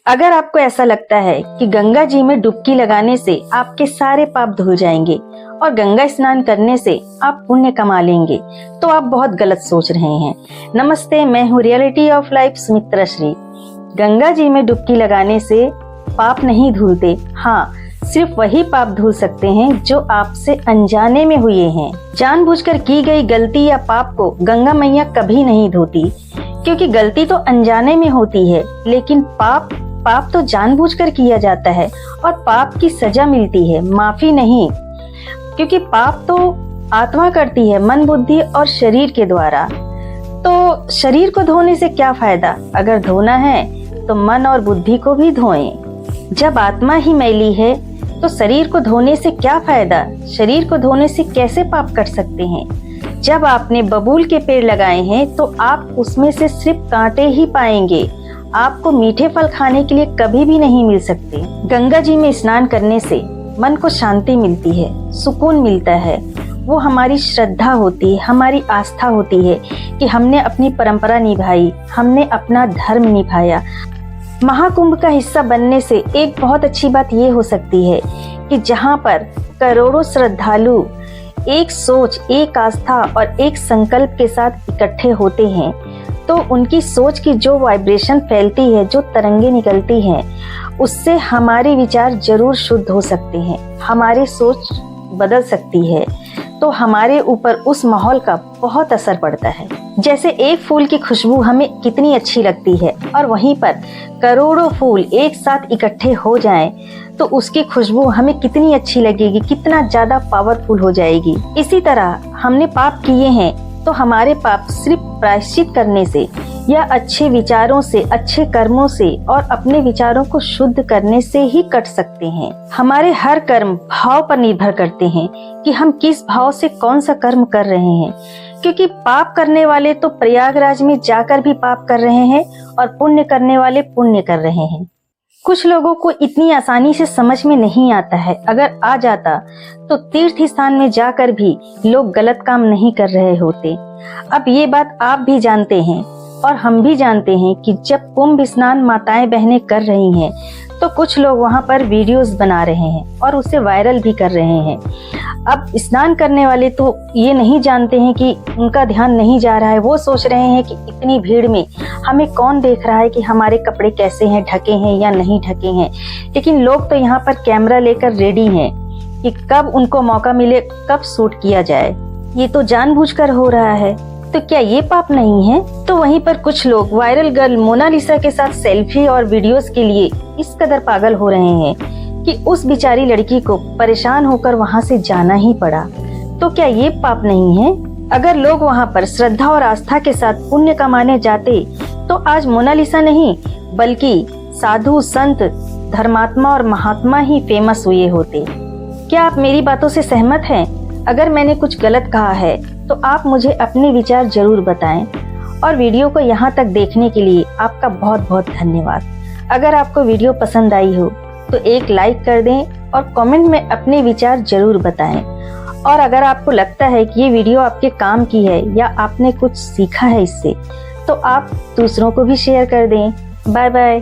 अगर आपको ऐसा लगता है कि गंगा जी में डुबकी लगाने से आपके सारे पाप धुल जाएंगे और गंगा स्नान करने से आप पुण्य कमा लेंगे, तो आप बहुत गलत सोच रहे हैं। नमस्ते, मैं हूँ reality of life Sumitra Shri. Ganga ji में डुबकी लगाने से पाप नहीं धुलते। हाँ, सिर्फ वही पाप धुल सकते हैं जो आपसे अनजाने में हुए हैं। जानबूझकर की गई गलती या पाप को गंगा मैया कभी नहीं धोती, क्योंकि गलती तो अनजाने में होती है, लेकिन पाप तो जानबूझकर किया जाता है और पाप की सजा मिलती है, माफी नहीं। क्योंकि पाप तो आत्मा करती है, मन, बुद्धि और शरीर के द्वारा। तो शरीर को धोने से क्या फायदा? अगर धोना है तो मन और बुद्धि को भी धोएं। जब आत्मा ही मैली है तो शरीर को धोने से क्या फायदा? शरीर को धोने से कैसे पाप कर सकते हैं? जब आपने बबूल के पेड़ लगाए हैं तो आप उसमें से सिर्फ कांटे ही पाएंगे। आपको मीठे फल खाने के लिए कभी भी नहीं मिल सकते। गंगा जी में स्नान करने से मन को शांति मिलती है, सुकून मिलता है। वो हमारी श्रद्धा होती है, हमारी आस्था होती है कि हमने अपनी परंपरा निभाई, हमने अपना धर्म निभाया। महाकुंभ का हिस्सा बनने से एक बहुत अच्छी बात ये हो सकती है कि जहाँ पर करोड़ों श्रद्धालु एक सोच, एक आस्था और एक संकल्प के साथ इकट्ठे होते हैं, तो उनकी सोच की जो वाइब्रेशन फैलती है, जो तरंगे निकलती हैं, उससे हमारे विचार जरूर शुद्ध हो सकते हैं, हमारी सोच बदल सकती है। तो हमारे ऊपर उस माहौल का बहुत असर पड़ता है। जैसे एक फूल की खुशबू हमें कितनी अच्छी लगती है और वहीं पर करोड़ों फूल एक साथ इकट्ठे हो जाएं, तो उसकी खुशबू हमें कितनी अच्छी लगेगी, कितना ज्यादा पावरफुल हो जाएगी। इसी तरह हमने पाप किए हैं तो हमारे पाप सिर्फ प्रायश्चित करने से या अच्छे विचारों से, अच्छे कर्मों से और अपने विचारों को शुद्ध करने से ही कट सकते हैं। हमारे हर कर्म भाव पर निर्भर करते हैं कि हम किस भाव से कौन सा कर्म कर रहे हैं। क्योंकि पाप करने वाले तो प्रयागराज में जाकर भी पाप कर रहे हैं और पुण्य करने वाले पुण्य कर रहे हैं। कुछ लोगों को इतनी आसानी से समझ में नहीं आता है। अगर आ जाता तो तीर्थ स्थान में जाकर भी लोग गलत काम नहीं कर रहे होते। अब ये बात आप भी जानते हैं और हम भी जानते हैं कि जब कुंभ स्नान माताएं बहनें कर रही हैं तो कुछ लोग वहां पर वीडियोस बना रहे हैं और उसे वायरल भी कर रहे हैं। अब स्नान करने वाले तो ये नहीं जानते हैं कि उनका ध्यान नहीं जा रहा है। वो सोच रहे हैं कि इतनी भीड़ में हमें कौन देख रहा है कि हमारे कपड़े कैसे हैं, ढके हैं या नहीं ढके हैं। लेकिन लोग तो यहाँ पर कैमरा लेकर रेडी हैं कि कब उनको मौका मिले, कब शूट किया जाए। ये तो जानबूझकर हो रहा है, तो क्या ये पाप नहीं है? तो वहीं पर कुछ लोग वायरल गर्ल मोनालिसा के साथ सेल्फी और वीडियोस के लिए इस कदर पागल हो रहे हैं कि उस बेचारी लड़की को परेशान होकर वहां से जाना ही पड़ा। तो क्या ये पाप नहीं है? अगर लोग वहां पर श्रद्धा और आस्था के साथ पुण्य कमाने जाते तो आज मोनालिसा नहीं बल्कि साधु, संत, धर्मात्मा और महात्मा ही फेमस हुए होते। क्या आप मेरी बातों से सहमत हैं? अगर मैंने कुछ गलत कहा है तो आप मुझे अपने विचार जरूर बताएं। और वीडियो को यहाँ तक देखने के लिए आपका बहुत बहुत धन्यवाद। अगर आपको वीडियो पसंद आई हो तो एक लाइक कर दें और कमेंट में अपने विचार जरूर बताएं। और अगर आपको लगता है कि ये वीडियो आपके काम की है या आपने कुछ सीखा है इससे, तो आप दूसरों को भी शेयर कर दें। Bye bye.